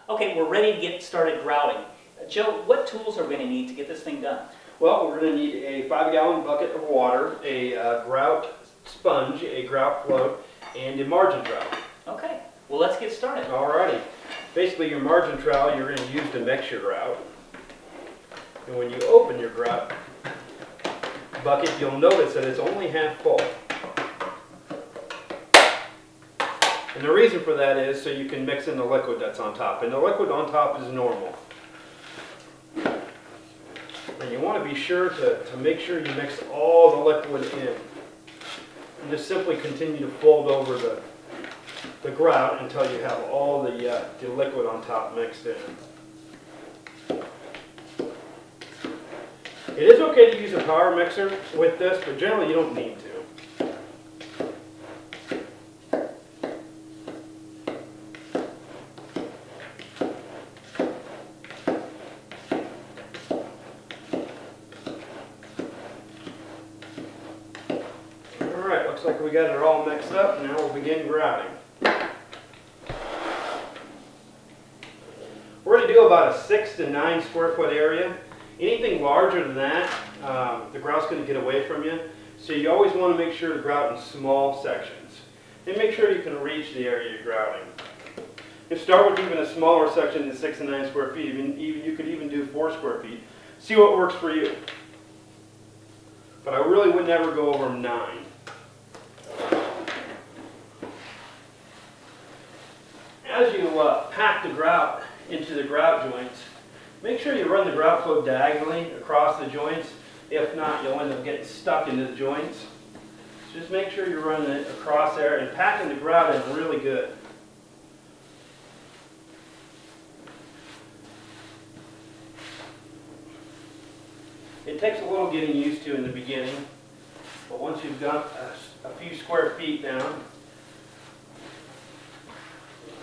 Okay, we're ready to get started grouting. Joe, what tools are we going to need to get this thing done? Well, we're going to need a 5-gallon bucket of water, a grout sponge, a grout float, and a margin trowel. Okay, well let's get started. Alrighty. Basically your margin trowel you're going to use to mix your grout. And when you open your grout bucket, you'll notice that it's only half full. And the reason for that is so you can mix in the liquid that's on top. And the liquid on top is normal. And you want to be sure to make sure you mix all the liquid in. And just simply continue to fold over the grout until you have all the liquid on top mixed in. It is okay to use a power mixer with this, but generally you don't need to. Alright, looks like we got it all mixed up. Now we'll begin grouting. We're going to do about a 6 to 9 square foot area. Anything larger than that, the grout's going to get away from you. So you always want to make sure to grout in small sections. And make sure you can reach the area you're grouting. You start with even a smaller section than 6 to 9 square feet. You could even do 4 square feet. See what works for you. But I really would never go over 9. As you pack the grout into the grout joints, make sure you run the grout float diagonally across the joints. If not, you'll end up getting stuck into the joints. So just make sure you're running it across there and packing the grout in really good. It takes a little getting used to in the beginning, but once you've got a few square feet down,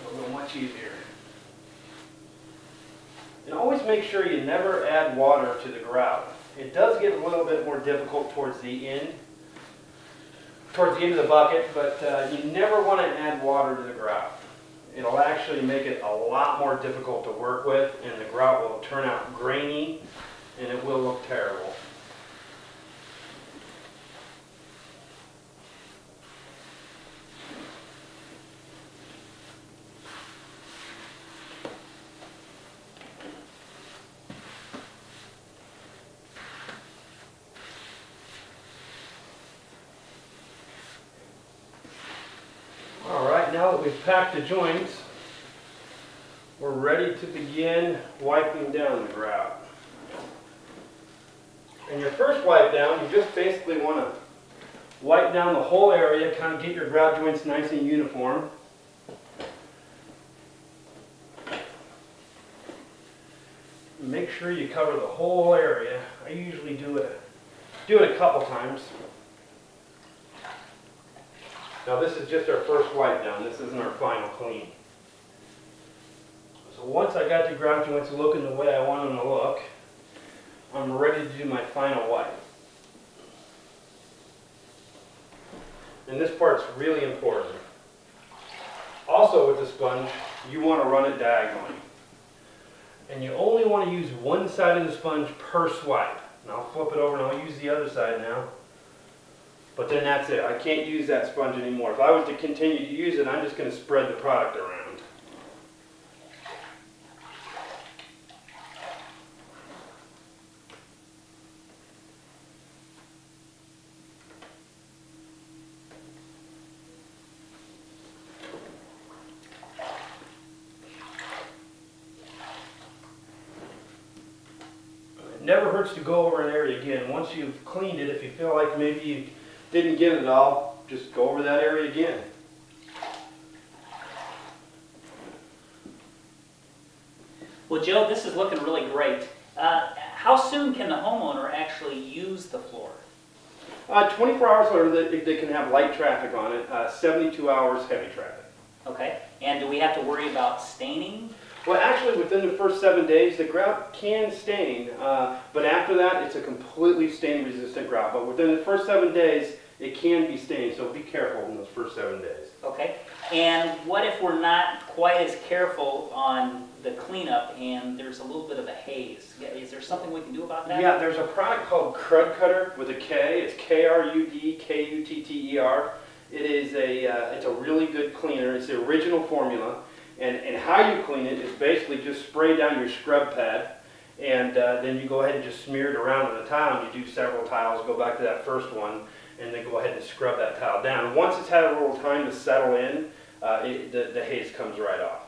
it'll go much easier. And always make sure you never add water to the grout. It does get a little bit more difficult towards the end of the bucket, but you never want to add water to the grout. It'll actually make it a lot more difficult to work with, and the grout will turn out grainy, and it will look terrible. Now that we've packed the joints, we're ready to begin wiping down the grout. And your first wipe down, you just basically want to wipe down the whole area, kind of get your grout joints nice and uniform. Make sure you cover the whole area. I usually do it a couple times. Now this is just our first wipe down. This isn't our final clean. So once I got the grout joints looking the way I want them to look, I'm ready to do my final wipe. And this part's really important. Also with the sponge, you want to run it diagonally. And you only want to use one side of the sponge per swipe. And I'll flip it over and I'll use the other side now. But then that's it. I can't use that sponge anymore. If I was to continue to use it, I'm just going to spread the product around. It never hurts to go over an area again. Once you've cleaned it, if you feel like maybe you didn't get it all, just go over that area again. Well, Joe, this is looking really great. How soon can the homeowner actually use the floor? 24 hours later, they can have light traffic on it. 72 hours heavy traffic. Okay. And do we have to worry about staining? Well, actually, within the first 7 days, the grout can stain, but after that, it's a completely stain-resistant grout. But within the first 7 days, it can be stained, so be careful in those first 7 days. Okay, and what if we're not quite as careful on the cleanup and there's a little bit of a haze? Is there something we can do about that? Yeah, there's a product called Crud Cutter with a K. It's KRUDKUTTER. It is it's a really good cleaner. It's the original formula. And how you clean it is basically just spray down your scrub pad, and then you go ahead and just smear it around on the tile. And you do several tiles, go back to that first one, and then go ahead and scrub that tile down. Once it's had a little time to settle in, the haze comes right off.